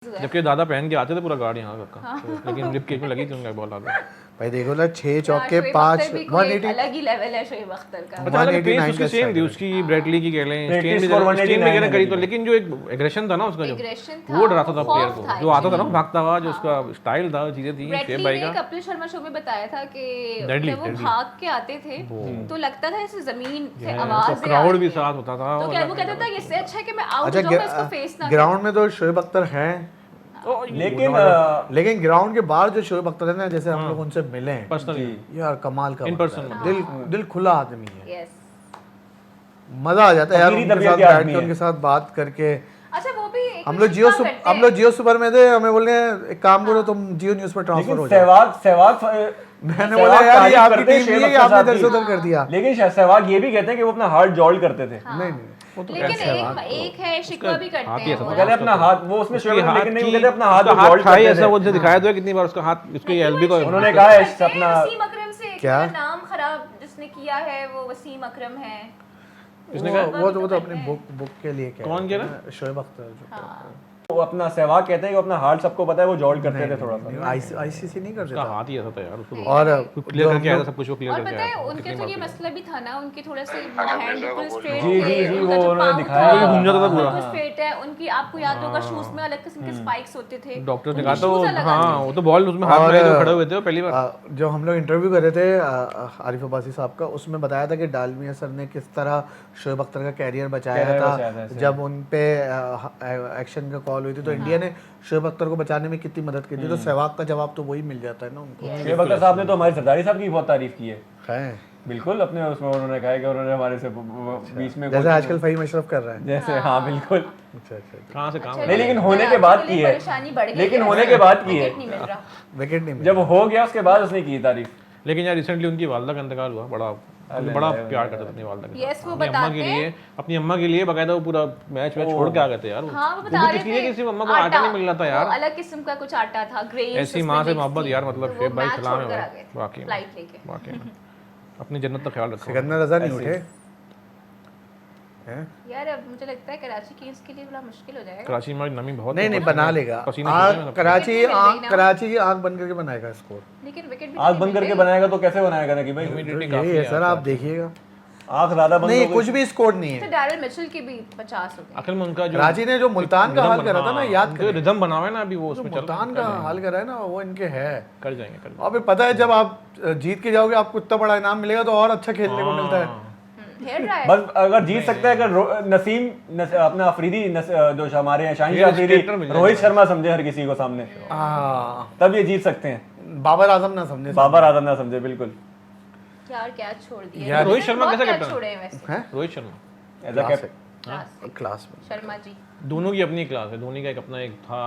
जबकि दादा पहन के आते थे पूरा गार्ड यहाँ का, लेकिन रिप केज में लगी थी उनका बॉल आगे। भाई देखो ना 6 चौके 5 180 अलग ही लेवल है शोएब अख्तर का। अच्छा लगा पेस उसकी सेम थी, उसकी ब्रेडली की कह लें, स्टेन भी करी तो, लेकिन जो एक एग्रेशन था ना उसका, जो वो डराता था प्लेयर को, जो आता था ना भागता हुआ, जो उसका स्टाइल था, चीजें थी शोएब भाई का। कपिल शर्मा शो में बताया था कि जब वो भाग के आते थे तो लगता था जैसे जमीन से आवाज क्राउड भी साथ होता था, तो क्या वो कहता था इससे अच्छा है कि मैं आउट जाऊं, मैं इसको फेस ना। ग्राउंड में तो शोएब अख्तर हैं, लेकिन ग्राउंड के बाहर जो शोएब अख्तर है ना, जैसे हम लोग उनसे मिले हैं पर्सनली यार, कमाल का इन पर्सन दिल खुला आदमी है, यस मजा आ जाता है यार उनके साथ बैठ के, उनके साथ बात करके। अच्छा वो भी हम लोग जियो सुपर में थे, हमें बोले एक काम करो तुम जियो न्यूज़ पर ट्रांसफर हो जाओ। सहवाग मैंने बोला यार ये आपकी टीम नहीं है, आपने इधर से उधर कर दिया। लेकिन सहवाग ये भी कहते हैं कि वो अपना हार्ट जॉल्ट करते थे। नहीं वो तो लेकिन एक है शिकवा भी करते हैं, वो कहते हैं अपना हाथ, वो उसमें शोएब लेकिन नहीं कहते अपना हाथ हाथ जॉल्ट खाई, करते ऐसा थे। वो दिखाया तो कितनी बार उसका हाथ, उसके एलबी को उन्होंने कहा है अपना वसीम अकरम से क्या नाम खराब जिसने किया है वो वसीम अकरम है। किसने वो तो अपने बुक के लिए कह कौन कह रहा है? शोएब अख्तर जो वो अपना सहवाग कहते हैं कि अपना हार्ट सबको पता है, वो जॉल्ट करते थे थोड़ा सा। आईसीसी नहीं करते उसका हाथ ही ऐसा था यार, उसको और क्लियर करके आया था सब कुछ, वो क्लियर और करके पता है आया उनके तो ये मसला भी था ना, उनके थोड़े से हैंड बिल्कुल स्ट्रेट जी, थे, जी, उनका वो जो उन्होंने पाँव दिखाया, था, घूम जाता था पूरा। बिल्कुल स्ट्रेट है उनकी, आपको याद होगा शूज में अलग किस्म के स्पाइक्स होते थे, डॉक्टर ने कहा तो हाँ, वो तो बॉल उसमें हाथ में खड़े हुए थे वो पहली बार। जो हम लोग इंटरव्यू कर रहे थे आरिफ अब्बासी साहब का, उसमें बताया था कि डालमिया सर ने किस तरह शोएब अख्तर का कैरियर बचाया था जब उन पे एक्शन का कॉल हुई थी, तो इंडिया ने शोएब अख्तर को बचाने में कितनी मदद की थी। तो सहवाग का जवाब तो वही मिल जाता है ना उनको। शोएब अख्तर साहब ने तो हमारे सरदारी साहब की बहुत तारीफ की है, है बिल्कुल अपने उसमें उन्होंने कहा है कि उन्होंने हमारे से बीच में जैसे आजकल फहीम अशरफ कर रहा है। जैसे हाँ बिल्कुल अच्छा कहाँ से काम नहीं, लेकिन होने के बाद की है, परेशानी बढ़ गई, लेकिन होने के बाद की है, नहीं मिल रहा। विकेट नहीं जब हो गया उसके बाद उसने की तारीफ। लेकिन यार रिसेंटली उनकी वालदा का इंतकाल हुआ, बड़ा प्यार करते थे अपनी वालदा के यस वो साथ। अपनी अम्मा के लिए बकायदा वो पूरा मैच छोड़ के आ गए थे यार। हाँ वो बता रहे थे किसी अम्मा को आटा नहीं मिल रहा था यार, अलग किस्म का कुछ आटा था, ग्रेन ऐसी माँ से मोहब्बत यार, मतलब शोएब भाई सलाम है वाकई फ्लाइट लेके। वाकई में अपनी जन्नत का ख्याल रखो। सिकंदर रजा नहीं उठे हैं? यार अब मुझे लगता है कराची किंग्स के लिए बड़ा मुश्किल हो जाएगा। कराची में नमी बहुत नहीं बना लेगा। कराची की आंख बंद करके बनाएगा स्कोर, लेकिन विकेट भी आँख बंद करके बनाएगा तो कैसे बनाएगा ना कि भाई यही है सर, आप देखिएगा। आँख ज्यादा बंद नहीं हो कुछ भी स्कोर नहीं तो है। डैरिल मिचेल के भी 50 हो गए। अकल में उनका जो कराची ने जो मुल्तान का हाल करा था ना, याद जो रिदम बनावा है ना अभी, वो उसमें चल मुल्तान का हाल करा है ना, वो इनके है। कर जाएंगे और फिर पता है जब आप जीत के जाओगे आपको इतना बड़ा इनाम मिलेगा तो और अच्छा खेलने को मिलता है। हेयर ड्रायर बस अगर जीत सकता है, अगर नसीम अपना अफरीदी जो हमारे हैं शाहीन अफरीदी, रोहित शर्मा समझे हर किसी को सामने, तब ये जीत सकते हैं। बाबर आजम ना समझे, बाबर आजम ना समझे बिल्कुल। यार क्या छोड़ दिया यार रोहित शर्मा कैसा क्या कैप्टन छोड़े हैं वैसे हैं? Rohit Sharma as a captain class में शर्मा जी दोनों की अपनी क्लास है, धोनी का एक अपना एक था,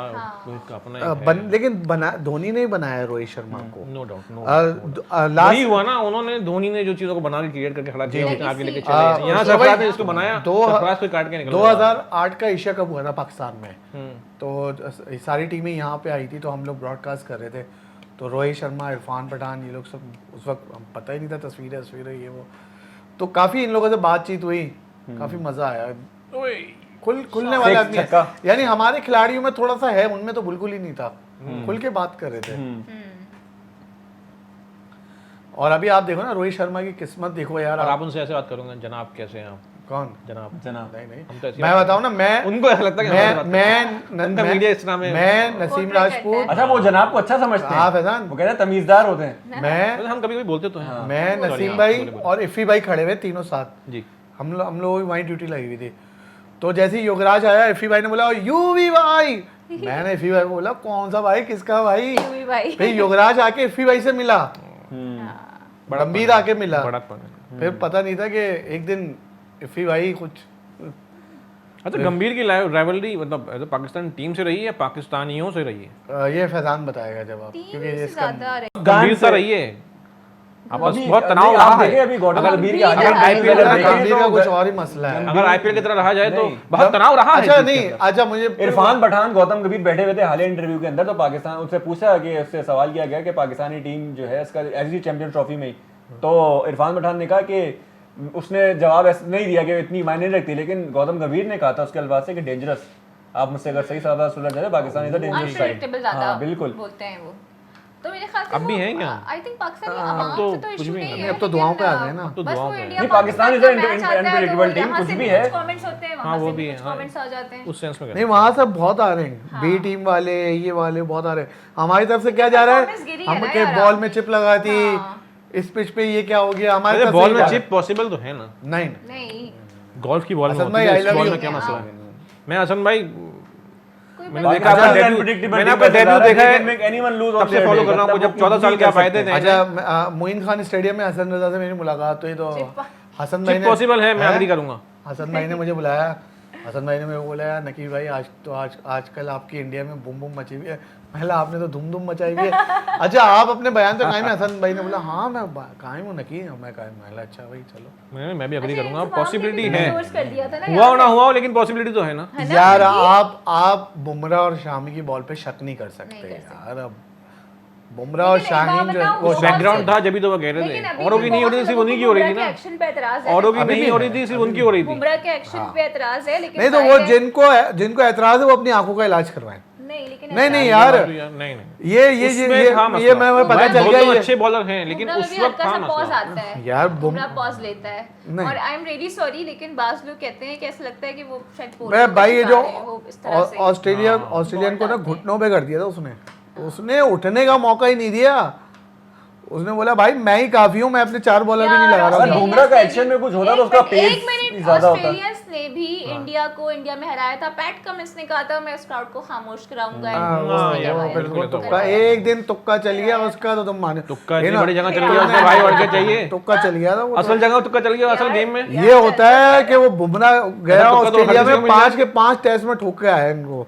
रोहित का अपना एक है। लेकिन धोनी ने बनाया रोहित शर्मा को, नो डाउट नो लास्ट वही हुआ ना, उन्होंने धोनी ने जो चीजों को बना के क्रिएट करके खड़ा किया, उसने आगे लेके चले। यहाँ सरफराज ने इसको बनाया, सरफराज को काट के निकला। 2008 का एशिया कप हुआ था पाकिस्तान में, तो सारी टीमें यहाँ पे आई थी, तो हम लोग ब्रॉडकास्ट कर रहे थे, तो रोहित शर्मा, इरफान पठान, ये लोग सब उस वक्त हम पता ही नहीं था, तस्वीरें ये वो, तो काफी इन लोगों से बातचीत हुई, काफी मजा आया। खुलने वाले आदमी है। यानी हमारे खिलाड़ियों में थोड़ा सा है, उनमें तो बिल्कुल ही नहीं था, खुल के बात कर रहे थे। और अभी आप देखो ना रोहित शर्मा की किस्मत देखो यार। और आप उनसे ऐसे बात करोगे, जनाब कैसे हैं आप? कौन जनाब? नहीं हम तो ऐसे मैं बताऊं ना, मैं उनको ऐसा लगता है कि मैं नसीम राजपूत, अच्छा वो जनाब को अच्छा समझते हैं। हाँ फैजान, वो कहते हैं तमीजदार होते हैं। मैं हम कभी कभी बोलते तो हैं। मैं नसीम भाई और इफ़ी भाई खड़े हुए तीनों साथ जी, हम लोग वहीं ड्यूटी लगी हुई थी। तो जैसे ही योगराज आया, इफ़ी भाई ने बोला यूवी भाई, मैंने इफ़ी भाई को बोला कौन सा भाई, किसका भाई? फिर योगराज आके इफ़ी भाई से मिला, गंभीर आके मिला, फिर पता नहीं था कि एक दिन इफ़ी भाई कुछ। अच्छा गंभीर की राइवलरी मतलब पाकिस्तान टीम से रही है या पाकिस्तानियों से रही है? ये फैजान बताएगा जब आप, क्योंकि इसका गंभीरता रही है, आपस बहुत तनाव नहीं, रहा आप है। देखें अभी गौतम गंभीर के आगे अगर आईपीएल गंभीर का कुछ और ही मसला है। अगर आईपीएल की तरह रहा जाए तो बहुत तनाव रहा है। अच्छा नहीं, अच्छा मुझे इरफान पठान गौतम गंभीर बैठे हुए थे हालिया इंटरव्यू के अंदर, तो पाकिस्तान उससे पूछा कि उससे सवाल किया गया कि पाकिस्तानी टीम जो है इसका ऐसी चैंपियन ट्रॉफी में, तो इरफान पठान ने कहा कि उसने जवाब ऐसा नहीं दिया कि इतनी मायने नहीं रखती, लेकिन गौतम गंभीर ने कहा था उसके अल्फाज से कि डेंजरस, आप मुझसे अगर सही सादा सुलझ जाए Pakistan is a dangerous side. Unpredictable ज्यादा बिल्कुल बोलते हैं वो। तो मेरे ख्याल से अब भी हैं क्या? आई थिंक पाकिस्तानी अब आवाम तो से तो कुछ इशू भी नहीं नहीं है। अब तो दुआओं पे आ गए ना। तो बस दुआओं वो पे इंडिया नहीं, Pakistan is a unpredictable team, कुछ भी है। कमेंट्स होते हैं हाँ, वहां वो से भी भी है, कुछ हाँ। कमेंट्स आ जाते हैं। उस सेंस में नहीं वहाँ सब बहुत आ रहे हैं, बी टीम वाले ये वाले बहुत आ रहे हैं। हमारी तरफ से क्या जा रहा performance गिरी है, है हम ना के यार बॉल आपकी। में चिप लगा दी, हाँ। इस पिच पे ये क्या हो गया, हमारी अरे तरफ बॉल से में ये चिप पॉसिबल तो है ना, नहीं नहीं गोल्फ की बॉल में हसन होती भाई, है, I इस love बॉल you। में क्या मसला है? हाँ। मैं हसन भाई कोई मैंने बात देखा आपका पाकिस्तान डेब्यू, unpredictable मैंने team आपका वैसे डेब्यू जा रहा है, देखा he है, can make anyone lose on तब से their फॉलो day, कर रहा हूँ, मतलब जब वो 14 साल कुछ के भी आप आए कर थे सकते हैं। नए अच्छा मोइन खान स्टेडियम में हसन रजा से मेरी मुलाकात हुई तो हसन भाई चिप ने पॉसिबल है, मैं एग्री करूंगा। हसन भाई ने मुझे बुलाया, हसन भाई ने मेरे को बोला यार नकीब भाई आजकल आपकी इंडिया में बूम बूम मची हुई है। पहले आपने तो धूम धूम मचाई हुई है। अच्छा आप अपने बयान तो कायम है? हसन भाई ने बोला हाँ मैं कायम हूँ नकीब, मैं कायम। मैं अच्छा भाई चलो मैं भी एग्री अच्छा, करूंगा, इंतज़ाम ने पॉसिबिलिटी भी है, endorse कर दिया था ना हुआ हो यार। ना हुआ हो, लेकिन पॉसिबिलिटी तो है ना। है ना? यार ये- आप बुमराह और शामी की बॉल पे शक नहीं कर सकते नहीं कर सकते। यार। अब बुमराह और लेकिन एक बात शाहीन जो है बताऊं, वो बहुत बैकग्राउंड था जब भी तो वो कह रहे लेकिन थे, अभी औरों भी की नहीं हो रही थी, बहुत सिर्फ से उन्हीं की लोगों हो को रही थी बुमराह के ना, एक्शन पे एतराज है। औरों की अभी नहीं भी हो है, रही थी, सिर्फ उनकी हो रही थी। बुमराह के एक्शन पे एतराज है, लेकिन नहीं तो वो जिनको एतराज है वो अपनी आंखों का इलाज करवाएं। नहीं लेकिन नहीं एतराज- यार नहीं नहीं ये उसमें था मैं मसला। पता मैं चल बोलता हूँ गया अच्छे बॉलर हैं, लेकिन बुमराह में उस भी वक्त हल्का था सा पॉज मसला। आता है यार, बुमराह पॉज लेता है। नहीं। और आई एम रियली सॉरी, लेकिन बाज लोग कहते हैं कि ऐसा लगता है कि वो शायद मैं भाई ये जो इस तरह से ऑस्ट्रेलियन को ना घुटनों पे कर दिया था उसने उठने का मौका ही नहीं दिया। उसने बोला भाई मैं ही काफी हूँ, मैं अपने 4 बॉलर भी नहीं लगा रहा अगर हूँ। बुमराह का एक्शन में कुछ होता तो उसका पेस ज्यादा होता। ऑस्ट्रेलियंस ने भी इंडिया को इंडिया में हराया था। पैट कमिंस ने कहा था मैं उस क्राउड को खामोश कराऊंगा। बिल्कुल तुक्का एक दिन तुक्का चल गया उसका, तो तुम माने तुक्का इतनी बड़ी जगह चल गया, उसमें भाई और क्या चाहिए? तुक्का चल गया था वो। असल जगह तुक्का चल गया, असल गेम में। ये होता है कि वो बुमराह गया तुक्का तो हर ऑस्ट्रेलिया किसी को में मिल 5 के 5 टेस्ट में ठोक के आया इनको।